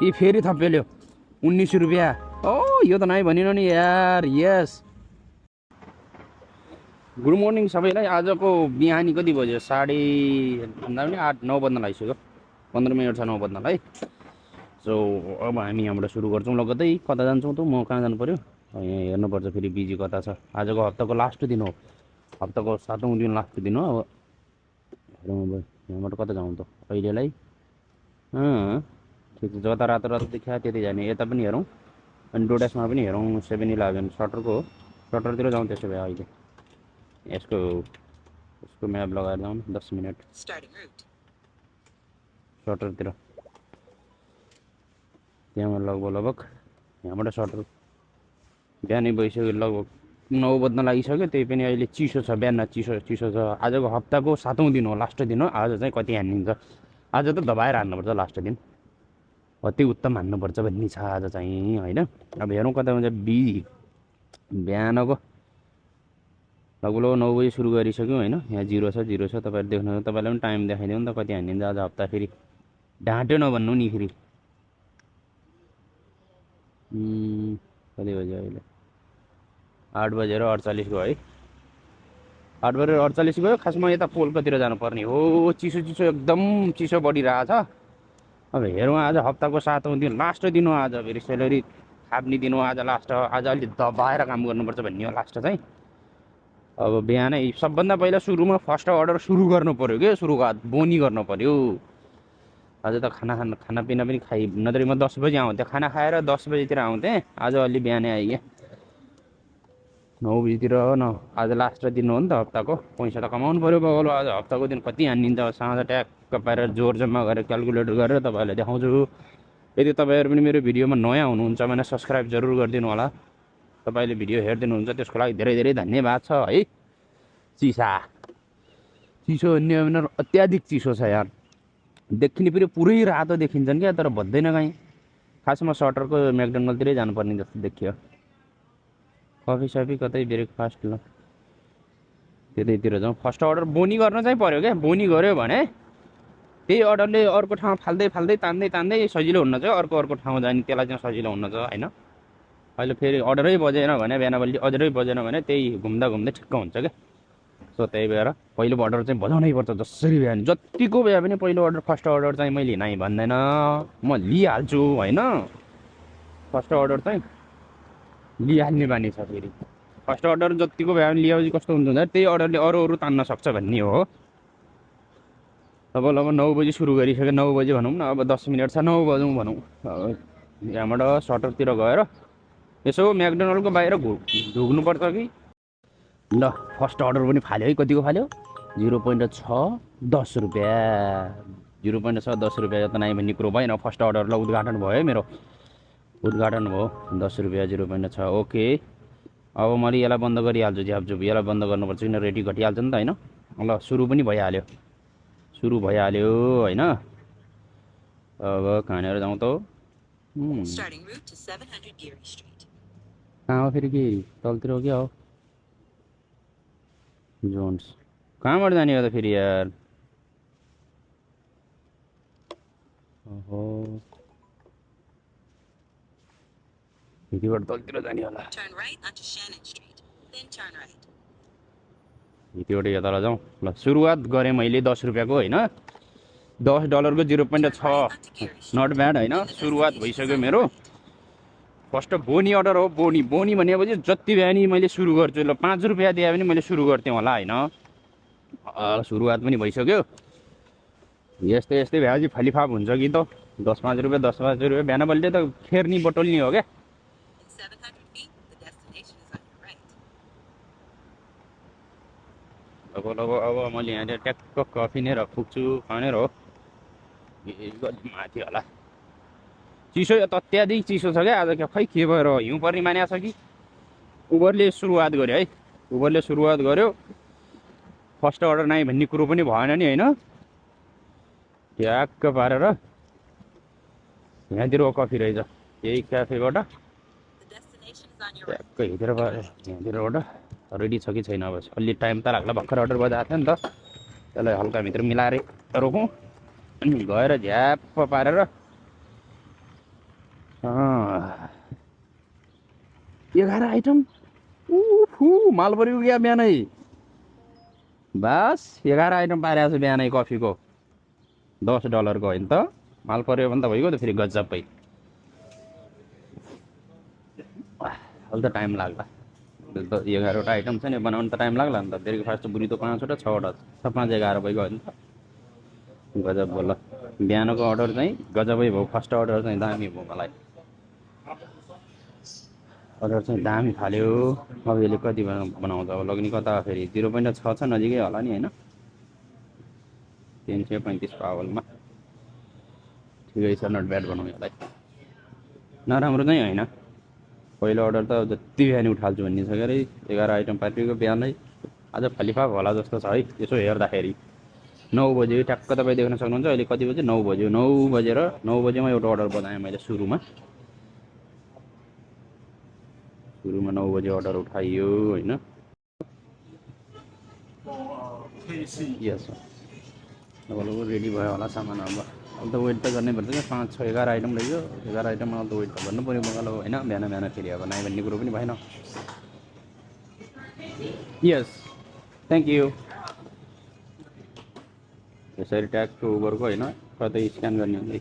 यी फेरि थपेल्यो 1900 रुपियाँ। ओ यो त नाइ भनिन नि यार। यस गुड मर्निङ सबैलाई। आजको बिहानी कति बज्यो? साढे भन्दा पनि 8-9 बज्न लागिसक्यो। 15 मिनट छ 9 बज्नलाई। सो अब हामी यहाँबाट सुरु गर्छौँ। लगत्तै कता जान्छौँ त? म कहाँ जानु पर्यो? यहाँ हेर्नुपर्छ फेरि बिजी कता छ। आजको हप्ताको लास्ट दिन हो। हप्ताको 7औं दिन लास्ट दिन हो। अब हेरौँ अब यहाँबाट कता जाउँ त अहिलेलाई। ठिक छ, जता रातो रातो देखिया त्यति जाने। यता पनि हेरौँ अनि डोडासमा पनि हेरौँ। 7-11 सटरको हो। सटरतिर जाउँ त्यसो भए। अहिले यसको म्याप लगाएर जाउँ 10 मिनट सटरतिर। त्यहाँबाट लगभग यहाँबाट सटर बिहानै भइसक्यो। लगभग 9 बज्न लागिसक्यो। त्यही पनि अहिले चिसो छ। बिहान चिसो छ। आजको हप्ताको 7औं दिन हो, लास्ट दिन हो। आज चाहिँ कति हानिन्छ? आज त दबाएर हान्नुपर्छ लास्ट दिन। अति उत्तम हान्नुपर्छ भन्ने छ आज चाहिँ होइन। अब हेरौँ कता हुन्छ। बिहानको लगभग 9 बजी सुरु गरिसक्यौँ होइन। यहाँ 0 छ तपाईँहरू देख्नुहुन्छ। तपाईँलाई पनि टाइम देखाइदिउँ नि त कति हानिन्छ आज हप्ता। फेरि ढाँट्यो नभन्नु नि फेरि। कति बज्यो अहिले? 8:48 गयो है। 8:48 गयो। खासमा यता पोल्कोतिर जानुपर्ने हो। चिसो एकदम चिसो बढिरहेछ। अब हेरौँ आज हप्ताको 7औं दिन लास्ट दिन हो। आज फेरि सेलेरी थाप्ने दिन हो। आज लास्ट हो। आज अलि दबाएर काम गर्नुपर्छ भन्ने हो लास्ट चाहिँ। अब बिहानै सबभन्दा पहिला सुरुमा फर्स्ट अर्डर सुरु गर्नु पऱ्यो क्या। सुरुवात बोनी गर्नु पऱ्यो। आज त खानापिना पनि खाइ, नत्र म 10 बजी आउँथेँ। खाना खाएर 10 बजीतिर आउँथेँ। आज अलि बिहानै आइगएँ 9 बजीतिर न। आज लास्ट दिन हो नि त हप्ताको। पैसा त कमाउनु पऱ्यो बगल। आज हप्ताको दिन कति हानिन्छ साँझ ट्याक्क पारेर जोर जम्मा गरेर क्यालकुलेटर गरेर तपाईँहरूलाई देखाउँछु। यदि तपाईँहरू पनि मेरो भिडियोमा नयाँ हुनुहुन्छ भने सब्सक्राइब जरुर गरिदिनु होला। तपाईँले भिडियो हेरिदिनुहुन्छ त्यसको लागि धेरै धेरै धन्यवाद छ है। चिसो अन्य भने अत्याधिक चिसो छ यार। देखिने फेरि पुरै रातो देखिन्छन् क्या, तर भद्दैन कहीँ। खासमा सटरको म्याकडोनल्डतिरै जानुपर्ने जस्तो देखियो। कफी सफी कतै ब्रेकफास्ट ल त्यतैतिर जाउँ। फर्स्ट अर्डर बोनी गर्न चाहिँ पऱ्यो क्या। बोनी गऱ्यो भने त्यही अर्डरले अर्को ठाउँ फाल्दै तान्दै सजिलो हुन चाहिँ अर्को ठाउँ जाने। त्यसलाई चाहिँ सजिलो हुन चाहिँ होइन। अहिले फेरि अर्डरै बजेन भने बिहान बल्ली अर्डरै बजेन भने त्यही घुम्दा ठिक्क हुन्छ क्या। सो त्यही भएर पहिलो अर्डर चाहिँ बजाउनै पर्छ जसरी भए पनि। जतिको भए पनि पहिलो अर्डर फर्स्ट अर्डर चाहिँ मैले नाइ भन्दैन, म लिइहाल्छु होइन। फर्स्ट अर्डर चाहिँ लिइहाल्ने बानी छ। फेरि फर्स्ट अर्डर जतिको भए पनि लिएपछि कस्तो हुन्छ त्यही अर्डरले अरू तान्न सक्छ भन्ने हो। अब लगभग 9 बजी सुरु गरिसक्यो। 9 बजी भनौँ न। अब 10 मिनट छ 9 बजौँ भनौँ। यहाँबाट सटरतिर गएर यसो म्याकडोनल्डको बाहिर ढुक्नुपर्छ कि। ल फर्स्ट अर्डर पनि फाल्यो है। कतिको फाल्यो? 0.6 10 रुपियाँ। 0.6 10 रुपियाँ त नाइ भन्ने कुरो भएन। फर्स्ट अर्डर ल उद्घाटन भयो है। मेरो उद्घाटन भयो 10 रुपियाँ 0.6। ओके अब मैले यसलाई बन्द गरिहाल्छु। झ्यापझुप यसलाई बन्द गर्नुपर्छ किन रेडी घटिहाल्छ नि त होइन। ल सुरु पनि भइहाल्यो होइन। अब कहाँनिर जाउँ त? कहाँ हो फेरि? के तलतिर हो क्या हो? जोन्स कहाँबाट जाने हो त फेरि यार? ओहो यतिबाट तलतिर जाने होला। यतिबाट यता जाउँ। ल सुरुवात गरेँ मैले 10 रुपियाँको होइन। $10 0.6 नट ब्याड होइन। सुरुवात भइसक्यो मेरो। फर्स्ट बोनी अर्डर हो। बोनी भनेपछि जति भए नि मैले सुरु गर्छु। ल 5 रुपियाँ दिए पनि मैले सुरु गर्थेँ होला होइन। सुरुवात पनि भइसक्यो। यस्तै भएपछि फलिफाप हुन्छ कि त। 10-5 रुपियाँ 10-5 रुपियाँ बिहान बल्ले त फेर्नी बटोल्ने हो क्या। अब मैले यहाँ ट्याक्क कफी नै पुग्छु खनेर हो। माथि होला। चिसो त अत्याधिक चिसो छ क्या आज। खै के भएर हिउँ पर्ने मान्या छ कि? उबरले सुरुवात गर्यो है। उबरले सुरुवात गर्यो। फर्स्ट अर्डर नाइ भन्ने कुरो पनि भएन नि होइन। ट्याक्क पारेर यहाँतिर कफी रहेछ। यही क्याफेबाट ट्याक्क यहाँतिरबाट रेडी छ कि छैन? अब अलि टाइम त लाग्ला। भर्खर अर्डर बजाएको थियो नि त। त्यसलाई हल्का भित्र मिलाएर रोकौँ अनि गएर झ्याप्प पारेर 11 आइटम उफु माल पऱ्यो क्या बिहानै बस 11 आइटम पारेको छु बिहानै कफीको $10 को होइन त माल पऱ्यो भने त भइगयो त फेरि गजबै अलि त टाइम लाग्ला 11वटा आइटम छ नि बनाउनु त टाइम लाग्ला नि त ब्रेकफास्ट बुढी त 5वटा 6वटा छ 5 11 भइगयो नि त गजब बोल बिहानको अर्डर चाहिँ गजबै भयो फर्स्ट अर्डर चाहिँ दामी भयो मलाई अर्डर चाहिँ दामी फाल्यो अब यसले कति बनाउँछ अब लग्ने कता फेरि 0.6 छ नजिकै होला नि होइन 335 पावलमा ठिकै छ नट ब्याड बनाउँ यसलाई नराम्रो चाहिँ होइन पहिलो अर्डर त जति बिहानै उठाल्छु भन्ने छ क्या अरे 11 आइटम पार्टीको बिहानै आज फालिफाप होला जस्तो छ है यसो हेर्दाखेरि 9 बजे ठ्याक्क तपाईँ देख्न सक्नुहुन्छ अहिले कति बजे 9 बज्यो 9 बजेर 9 बजेमा एउटा अर्डर बनाएँ मैले सुरुमा 9 बजे अर्डर उठाइयो होइन यस अब रेडी भयो होला सामान अब त वेट त गर्नै पर्छ क्या 5 6 11 आइटम रहेछ 11 आइटममा त वेट त गर्नु पऱ्यो मलाई होइन बिहान बिहान फेरि अब नाइ भन्ने कुरो पनि भएन यस थ्याङ्क यू यसरी ट्यागको उबरको होइन कतै स्क्यान गर्ने हुन्छ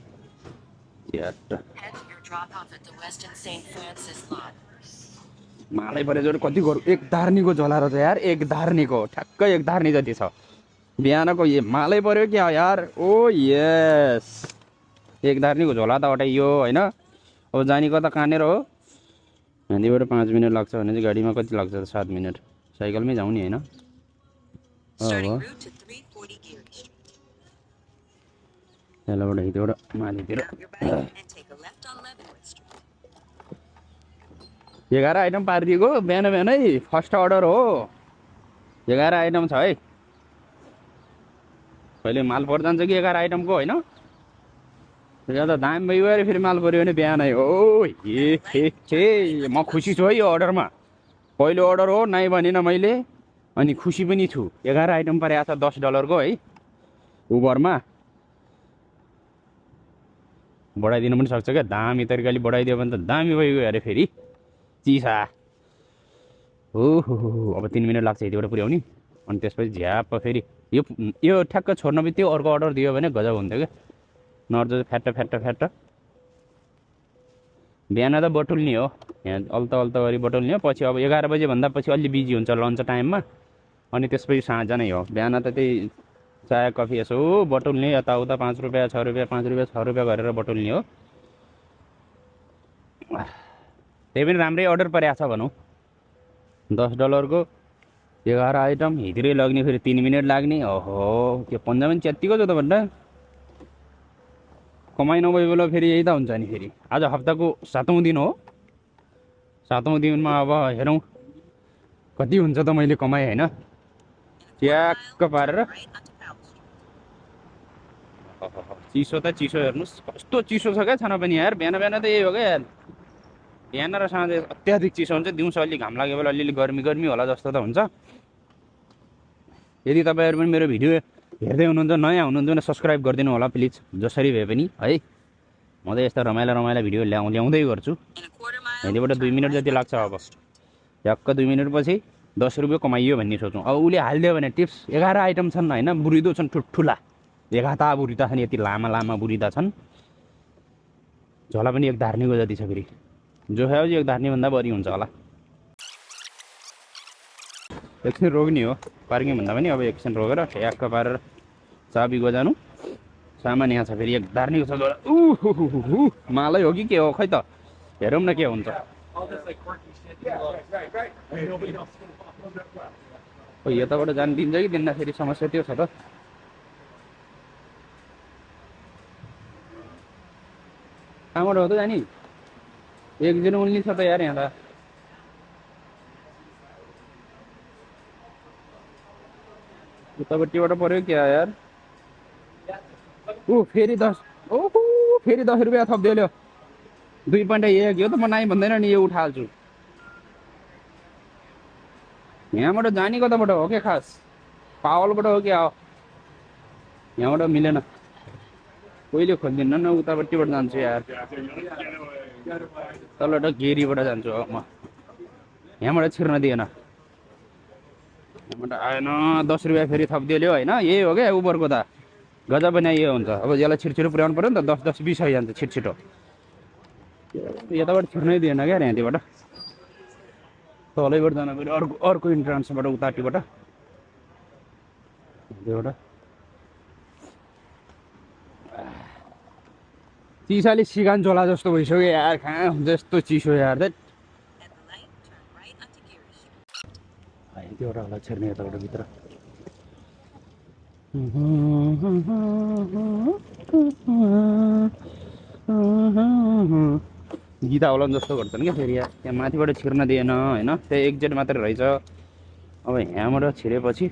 मालै पऱ्यो जोड कति गरौँ एक धार्नीको झोला रहेछ यार एक धार्नीको ठ्याक्कै एक धार्नी जति छ बिहानको मालै पऱ्यो क्या यार ओ यस एक धार्नीको झोला त अटाइयो होइन अब जाने कता कहाँनिर हो यहाँदेखिबाट 5 मिनट लाग्छ भने चाहिँ गाडीमा कति लाग्छ 7 मिनट साइकलमै जाउँ नि होइन त्यहाँबाट हिँड्योबाट माथितिर 11 आइटम पारिदिएको बिहान बिहानै फर्स्ट अर्डर हो 11 आइटम छ है कहिले माल पर् जान्छ कि 11 आइटमको होइन त्यो त दाम भइगयो अरे फेरि माल पऱ्यो भने बिहानै ओ हे म खुसी छु है यो अर्डरमा पहिलो अर्डर हो नाइ भनेन मैले अनि खुसी पनि छु 11 आइटम परेको छ $10 को है उबरमा बढाइदिनु पनि सक्छ क्या दामी तरिकाले बढाइदियो भने त दामी भइगयो अरे फेरि चिसा ओहो अब 3 मिनट लाग्छ यतिबाट पुर्याउने अनि त्यसपछि झ्याप फेरि यो ठ्याक्क छोड्न बित्तिकै अर्को अर्डर दियो भने गजब हुन्थ्यो क्या नर्ज फ्याट्ट बिहान त बटुल्ने हो यहाँ अल्त गरी बटुल्ने हो पछि अब 11 बजे भन्दा पछि अलि बिजी हुन्छ लन्च टाइममा अनि त्यसपछि साँझ नै हो बिहान त त्यही चाय कफी यसो बटुल्ने यताउता 5 रुपियाँ 6 रुपियाँ 5 रुपियाँ 6 रुपियाँ गरेर बटुल्ने हो त्यही पनि राम्रै अर्डर परेको छ भनौँ $10 को 11 आइटम हिँड्दै लग्ने फेरि 3 मिनट लाग्ने ओहो त्यो पन्जा पनि च्यात्तिको छ त भन्दा कमाइ नभए बेला फेरि यही त हुन्छ नि फेरि आज हप्ताको 7औं दिन हो 7औं दिनमा अब हेरौँ कति हुन्छ त मैले कमाएँ होइन ट्याक्क पारेर चिसो त चिसो हेर्नुहोस् कस्तो चिसो छ क्या छाना पनि यार बिहान बिहान त यही हो क्या यार बिहान र साँझ अत्याधिक चिसो हुन्छ दिउँसो अलि घाम लाग्यो बेला अलिअलि गर्मी होला जस्तो त हुन्छ यदि तपाईँहरू पनि मेरो भिडियो हेर्दै हुनुहुन्छ नयाँ हुनुहुन्छ भने सब्सक्राइब गरिदिनु होला प्लिज जसरी भए पनि है म त यस्ता रमाइला भिडियो ल्याउँदै गर्छु यहाँदेखिबाट 2 मिनट जति लाग्छ अब ट्याक्क 2 मिनट पछि $10 कमाइयो भन्ने सोचौँ अब उसले हालिदियो भने टिप्स 11 आइटम छन् होइन बुरिदो छन् ठुल्ठुला एघाता बुरिदा छन् यति लामा बुरिदा छन् झोला पनि एक धार्नीको जति छ फेरि जो खायो एक धार्नीभन्दा बढी हुन्छ होला एकछिन रोक्ने हो पार्किङ भन्दा पनि अब एकछिन रोकेर ठ्याक्क पारेर चाबी गजानु सामान यहाँ छ फेरि एक धार्नीको छ झोला मालै हो कि के हो खै त हेरौँ न के हुन्छ यताबाट जानु दिन्छ कि दिन्न फेरि समस्या त्यो छ त कहाँबाट हो त जाने एकजना उन्ली छ त यार यहाँ त उतापट्टिबाट पऱ्यो क्या यार फेरि 10 ओहो फेरि $10 थपिदियो 2.1 यो त म नाइ भन्दैन नि यो उठाल्छु यहाँबाट जाने कताबाट हो क्या खास पावलबाट हो क्या यहाँबाट मिलेन कहिले खोलिदिन्न न उतापट्टिबाट जान्छु यार तलबाट गेरीबाट जान्छु म यहाँबाट छिर्न दिएन, यहाँबाट आएन। 10 रुपियाँ फेरि थपिदियो होइन। यही हो क्या उबरको त गजब नै यो हुन्छ। अब यसलाई छिटो पुर्याउनु पऱ्यो नि त, 10-10-20 आइजान्छ छिटो। यताबाट छिर्नै दिएन क्या यहाँबाट, तलैबाट जानु पऱ्यो अर्को इन्ट्रान्सबाट उतापट्टिबाट त्योबाट। चिसाले सिगान चोला जस्तो भइसक्यो यार, कहाँ हुन्छ यस्तो चिसो यार। त्योबाट होला छिर्ने यताबाट भित्र। गीता होला जस्तो गर्छन् क्या फेरि यार। त्यहाँ माथिबाट छिर्न दिएन होइन, त्यहाँ एक्जेट मात्रै रहेछ। अब यहाँबाट छिरेपछि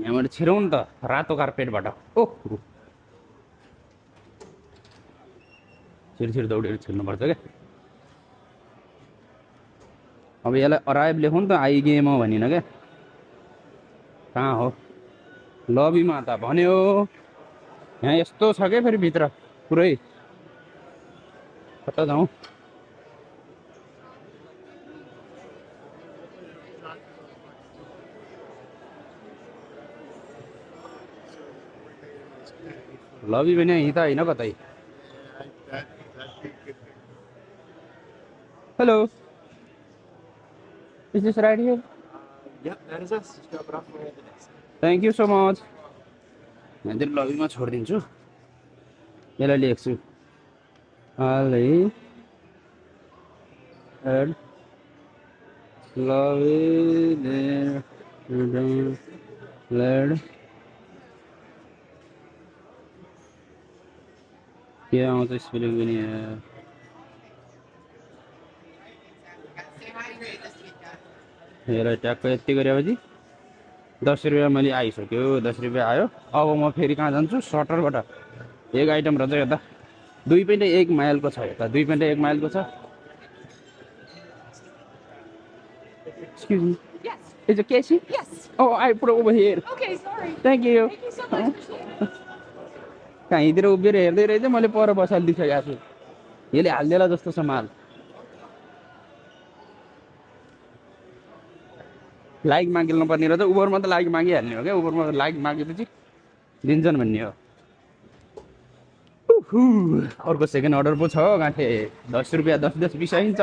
यहाँबाट छिरौँ नि त रातो कार्पेटबाट। ओह छिर दौडेर छिर्नुपर्छ क्या। अब यसलाई अराइभ लेखौँ नि त, आइगेम हो भनिन क्या। कहाँ हो लबीमा त भन्यो। यहाँ यस्तो छ क्या फेरि भित्र पुरै। कता जाउँ? लबी पनि यहीँ त होइन कतै। Hello, is this right here? Yep, that is us. Just drop it off for the next. Thank you so much. यहाँतिर लबीमा छोडिदिन्छु। यसलाई लेख्छु हालै एड लबी लेड के आउँछ स्पेलिङ पनि यसलाई ट्याक्क यति गरेपछि 10 रुपियाँ मैले आइसक्यो। 10 रुपियाँ आयो। अब म फेरि कहाँ जान्छु? सटरबाट एक आइटम रहेछ यता 2.1 माइलको छ। यता 2.1 माइलको छ। Excuse me. Yes. Is it Casey? Yes. Oh, I put it over here. Okay, sorry. Thank you. Thank you so much. कहीँतिर उभिएर हेर्दै रहेछ, मैले पर बसालिदिइसकेको छु। यसले हालिदिएला जस्तो छ माल। लाइक मागिल्नु पर्ने रहेछ। उबरमा त लाइक मागिहाल्ने हो क्या। उबरमा त लाइक मागेपछि दिन्छन् भन्ने हो। अर्को सेकेन्ड अर्डर पो छ गाँठे। 10 रुपियाँ 10-10-20 आइन्छ।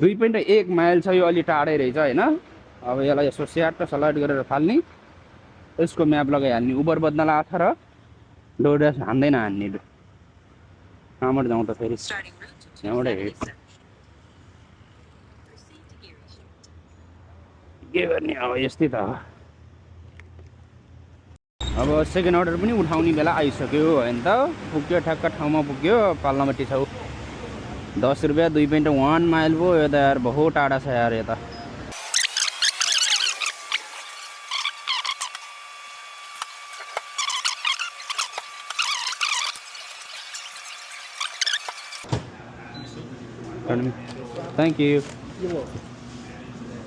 2.1 माइल छ यो, अलि टाढै रहेछ होइन। अब यसलाई यसो स्याट सलाड गरेर फाल्ने, यसको म्याप लगाइहाल्ने। उबर बद्नलाई 18 डोडा हान्दैन हान्ने। कहाँबाट जाउँ त फेरि? यहाँबाट के गर्ने अब यस्तै त। अब सेकेन्ड अर्डर पनि उठाउने बेला आइसक्यो होइन त। पुग्यो ठ्याक्क ठाउँमा पुग्यो। पाल्लामट्टी छ 10 रुपियाँ 2.1 माइल पो यो त यार, बहुत टाढा छ यार यता। Thank you.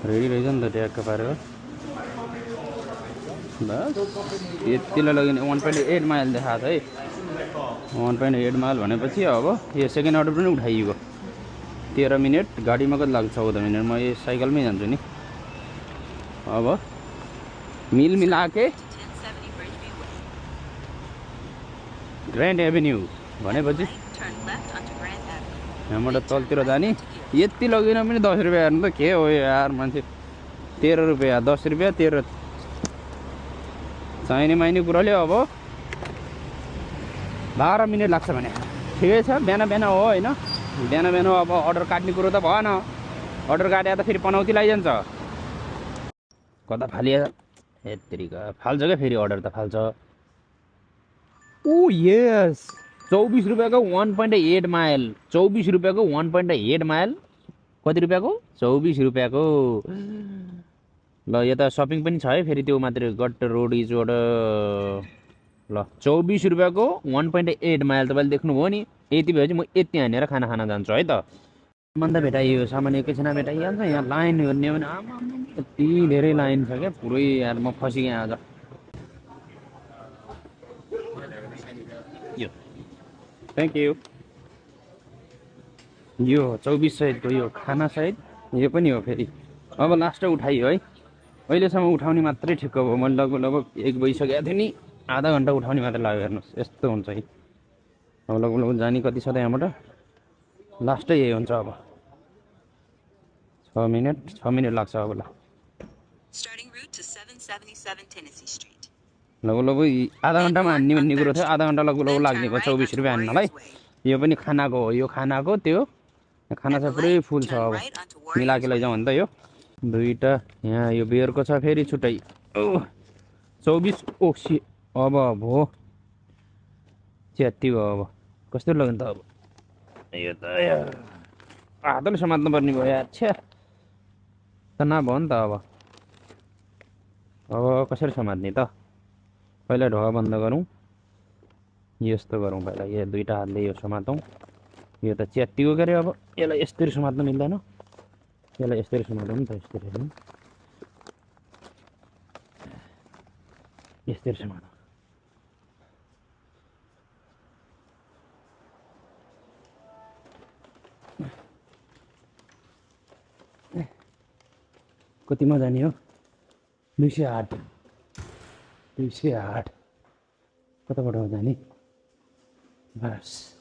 रेडी रहेछ नि त ट्याक्क पारेर। बस यतिलाई लग्यो भने 1.8 माइल देखाएको छ है। 1.8 माइल भनेपछि अब यो सेकेन्ड अर्डर पनि उठाइएको। 13 मिनट गाडीमा कति लाग्छ? 14 मिनट। म यो साइकलमै जान्छु नि। अब मिल मिलाके ग्रान्ड एभेन्यू भनेपछि यहाँबाट तलतिर जाने। यति लगिन पनि 10 रुपियाँ हेर्नु त के हो यार मान्छे। 13 रुपियाँ 10 रुपियाँ 13 चाहिने माइने कुराले। अब 12 मिनट लाग्छ भने ठिकै छ। बिहान बिहान हो होइन, बिहान बिहान अब अर्डर काट्ने कुरो त भएन। अर्डर काटेर त फेरि पनौती लगाइजान्छ। कता फालिया यत्तिका फाल्छ क्या फेरि अर्डर त फाल्छ। ओ यस 24 रुपियाँको 1.8 माइल। 24 रुपियाँको 1.8 माइल। कति रुपियाँको? 24 रुपियाँको। ल यता सपिङ पनि छ है फेरि। त्यो मात्रै गट रोड इजबाट ल 24 रुपियाँको 1.8 माइल। तपाईँले देख्नुभयो नि। यति भएपछि म यति हानेर खाना खान जान्छु है त। सामान त भेटाइयो, सामान एकैछिनमा भेटाइहाल्छ। यहाँ लाइन हेर्ने हो भने आमा यति धेरै लाइन छ क्या, पुरै यार म फसिगएँ आज। यो थ्याङ्क यू। यो 24 सहितको यो खाना सहित यो पनि हो फेरि। अब लास्ट उठाइयो है, अहिलेसम्म उठाउने मात्रै ठिक्क भयो। मैले लगभग 1 बजिसकेको थियो नि, आधा घन्टा उठाउने मात्रै लाग्यो। हेर्नुहोस् यस्तो हुन्छ है। अब लगभग जाने कति छ त यहाँबाट, लास्टै यही हुन्छ अब। 6 मिनट लाग्छ अब। ल लगभग आधा घन्टामा हान्ने भन्ने कुरो थियो, आधा घन्टा लगभग लाग्ने भयो 24 रुपियाँ हान्नलाई। यो पनि खानाको हो, यो खानाको त्यो खाना चाहिँ पुरै फुल छ। अब मिलाके लैजाउँ भने त यो दुईवटा। यहाँ यो बियरको छ फेरि छुट्टै। ओ 24 ओसी अब भो च्यात्ती भयो। अब कस्तो लाग्यो त अब यो त हातले समात्नु पर्ने भयो यार। छ्या तनाव भयो नि त। अब कसरी समात्ने त? पहिला ढोका बन्द गरौँ, यस्तो गरौँ पहिला। यो दुईवटा हातले यो समातौँ। यो त च्यात्तिको के अरे। अब यसलाई यसरी समात्नु मिल्दैन, यसलाई यसरी समातौँ नि त। यसरी हेर्नु, यसरी समातौँ। कतिमा जाने हो? 208 208 कताबाट हो जाने? बस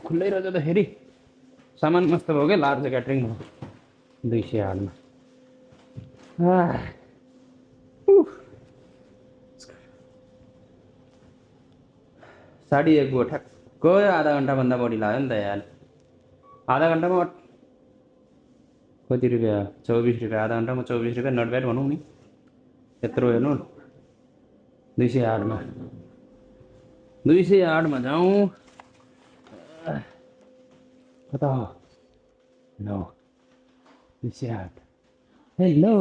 खुल्लै रहेछ त फेरि। सामान मस्त भयो क्या, लार्ज क्याटरिङ हो 208 मा। साढे 1 भयो ठ्याक्क। आधा घन्टाभन्दा बढी लाग्यो नि त यार। आधा घन्टामा कति रुपियाँ? 24 रुपियाँ। आधा घन्टामा 24 रुपियाँ, नट ब्याड भनौँ नि। यत्रो हेर्नु 208 मा। 208 मा जाउँ। कता हो? No 208। Hello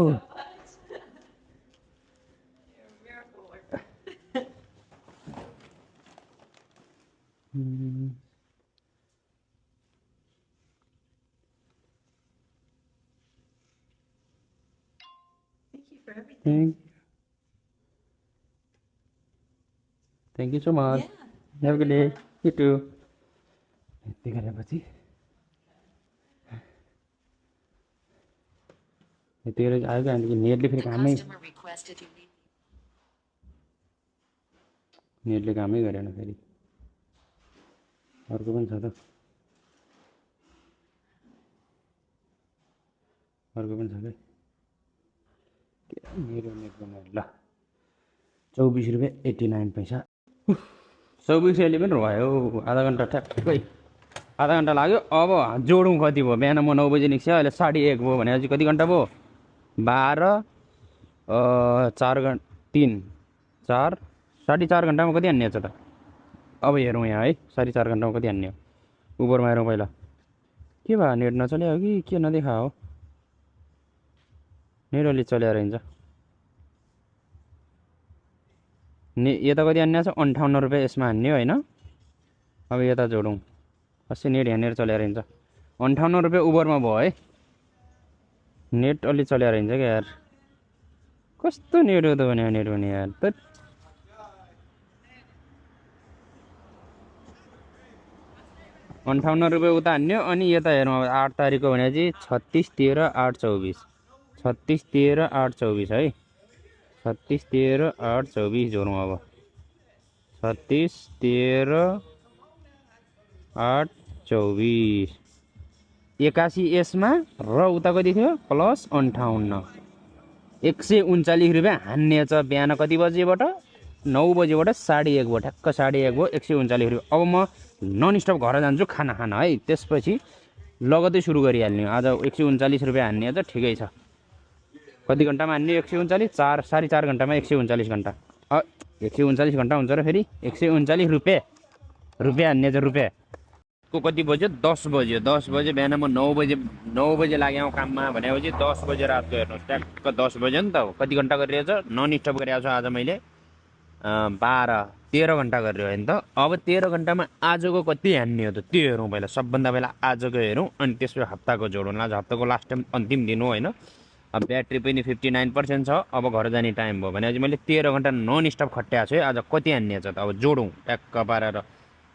Thank you so much. Yeah. Have a good day. You too. यति गरेपछि यति गरेर आयो क्या। अनि नेटले फेरि कामै गरेन फेरि। अर्को पनि छ त, अर्को पनि छ क्या मेरो नेट बनाएर। ल 24 रुपियाँ 89 पैसा। 24 11 भयो। आधा घन्टा ठ्याक्कै आधा घन्टा लाग्यो। अब जोडौँ कति भयो? बिहान म 9 बजी निस्क्यो, अहिले 1:30 भयो भनेपछि कति घन्टा भयो? 12 4 घन्टा 3 4 4.5 घन्टामा कति हान्ने छ त? अब हेरौँ यहाँ है, 4.5 घन्टामा कति हान्ने हो? उबरमा हेरौँ पहिला। के भयो? नेट नचल्यो कि के नदेखा हो? नेट अलि चलेर हिँड्छ। यता कति हान्ने छ? 58 रुपियाँ यसमा हान्ने हो होइन। अब यता जोडौँ। अस्ति नेट यहाँनिर चलेर हिँड्छ। 58 रुपियाँ उबरमा भयो है। नेट अलि चलेर हिँड्छ क्या यार। कस्तो नेट हो त भने नेट भने यार त। 58 रुपियाँ उता हान्ने हो। अनि यता हेरौँ अब 8 तारिकको भनेपछि 36 13 8 24 36 13 8 24 है। 36 13 8 24 जोडौँ अब। 36 13 8 24 81 यसमा र उता कति थियो? प्लस 58 139 रुपियाँ हान्ने छ। बिहान कति बजेबाट? 9 बजेबाट 1:30 भयो। ठ्याक्क 1:30 भयो। 139 रुपियाँ। अब म नन स्टप घर जान्छु खाना खान है। त्यसपछि लगतै सुरु गरिहाल्ने। आज 139 रुपियाँ हान्ने छ, ठिकै छ। कति घन्टामा हान्ने? 139 4.5 घन्टामा 139 घन्टा। 139 घन्टा हुन्छ र फेरि 139 रुपियाँ हान्ने छ। रुपियाँ को कति बज्यो? 10 बज्यो। 10 बजे बिहान म 9 बजे लाग्यो काममा भनेपछि 10 बजे रातको हेर्नुहोस् ट्याक्क 10 बज्यो नि त। कति घन्टा गरिरहेछ? नन स्टप गरिरहेको छु आज मैले। 12-13 घन्टा गरेर होइन त। अब 13 घन्टामा आजको कति हान्ने हो त त्यो हेरौँ पहिला। सबभन्दा पहिला आजको हेरौँ अनि त्यसपछि हप्ताको जोडौँ। आज हप्ताको लास्ट टाइम अन्तिम दिन हो होइन। अब ब्याट्री पनि 59% छ। अब घर जाने टाइम भयो भनेपछि मैले 13 घन्टा नन स्टप खट्याएको छु है। आज कति हान्ने छ त अब जोडौँ ट्याक्क पारेर।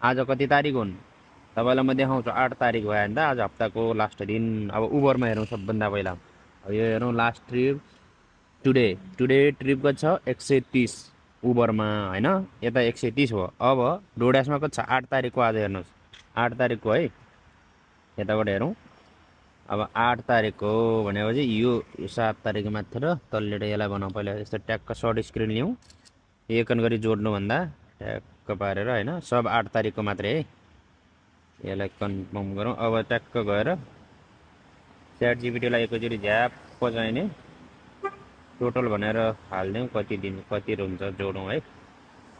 आज कति तारिक हुन् तपाईँलाई म देखाउँछु। 8 तारिक भयो भने त आज हप्ताको लास्ट दिन। अब उबरमा हेरौँ सबभन्दा पहिला। अब यो हेरौँ लास्ट ट्रिप टुडे ट्रिप कति छ 130 उबरमा होइन। यता 130 हो। अब डोड्यासमा कति छ 8 तारिकको। आज हेर्नुहोस् 8 तारिकको है। यताबाट हेरौँ अब 8 तारिकको भनेपछि यो 7 तारिक मात्र तल्लेर यसलाई बनाउँ पहिला। यस्तो ट्याक्क सर्ट स्क्रिन लिउँ एकन गरी जोड्नुभन्दा ट्याक्क पारेर होइन। सब 8 तारिकको मात्रै है। यसलाई कन्फर्म गरौँ। अब ट्याक्क गएर च्याट जिपिटीलाई एकैचोटि झ्याप्प चाहिने टोटल भनेर हालिदिउँ। कति दिन कति हुन्छ जोडौँ है।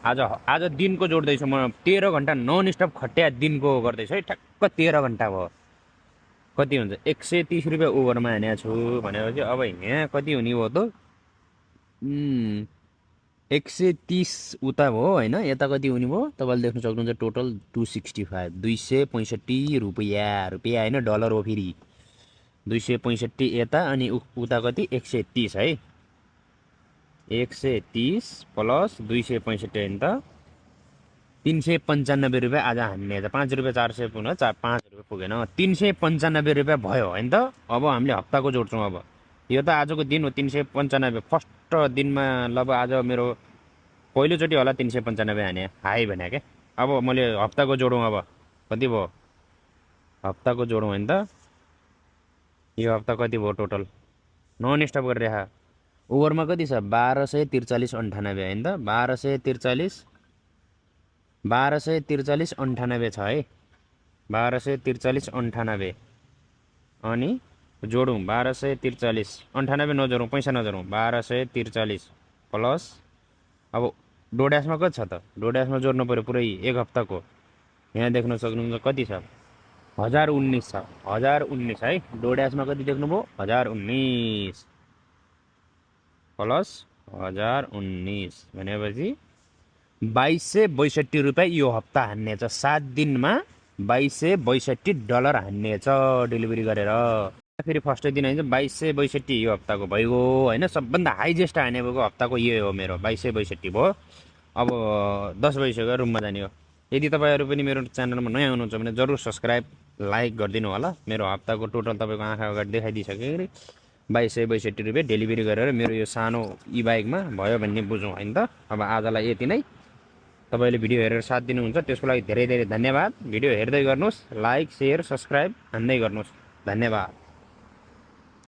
आज दिनको जोड्दैछु म। 13 घन्टा नन स्टप खट्या दिनको गर्दैछु है। ठ्याक्क 13 घन्टा भयो। कति हुन्छ 130 रुपियाँ उबरमा हानेको छु भनेपछि अब यहाँ कति हुने भयो त 130 उता भयो होइन। यता कति हुने भयो तपाईँले देख्न सक्नुहुन्छ। टोटल 265 265 रुपियाँ होइन डलर हो फेरि। 265 यता अनि उता कति 130 है। 130 प्लस 265 होइन त 395 रुपियाँ आज हान्ने छ। 5 रुपियाँ 400 पुग्न 5 रुपियाँ पुगेन 395 रुपियाँ भयो होइन त। अब हामीले हप्ताको जोड्छौँ। अब यो त आजको दिन हो 395। फर्स्ट दिनमा अब आज मेरो पहिलोचोटि होला 395 हाने हाई भने क्या। अब मैले हप्ताको जोडौँ। अब कति भयो हप्ताको जोडौँ होइन त। यो हप्ता कति भयो टोटल नन स्टप गरेर उबरमा कति छ 1243.98 होइन त। 1243.98 छ है। 1243.98 अनि जोडौँ 1243.98 नजोडौँ पैसा नजोडौँ 1243 प्लस अब डोड्यासमा कति छ त। डोड्यासमा जोड्नु पऱ्यो पुरै एक हप्ताको। यहाँ देख्न सक्नुहुन्छ कति छ 1019 छ। 1019 है। डोड्यासमा कति देख्नुभयो 1019 प्लस 1019 भनेपछि 2262 रुपियाँ यो हप्ता हान्ने छ। 7 दिनमा 2262 डलर हान्ने छ डेलिभरी गरेर। फेरि फर्स्ट दिन होइन 2262 यो हप्ताको भइगयो होइन। सबभन्दा हाइजेस्ट हाने भएको हप्ताको यो हो मेरो 2262 भयो। अब 10 बजिसक्यो रुममा जाने हो। यदि तपाईँहरू पनि मेरो च्यानलमा नयाँ हुनुहुन्छ भने जरुर सब्सक्राइब लाइक गरिदिनु होला। मेरो हप्ताको टोटल तपाईँको आँखा अगाडि देखाइदिइसकेँ। 2262 रुपियाँ डेलिभरी गरेर मेरो यो सानो ई बाइकमा भयो भन्ने बुझौँ होइन त। अब आजलाई यति नै। तपाईँले भिडियो हेरेर साथ दिनुहुन्छ त्यसको लागि धेरै धेरै धन्यवाद। भिडियो हेर्दै गर्नुहोस्। लाइक सेयर सब्सक्राइब हान्दै गर्नुहोस्। धन्यवाद।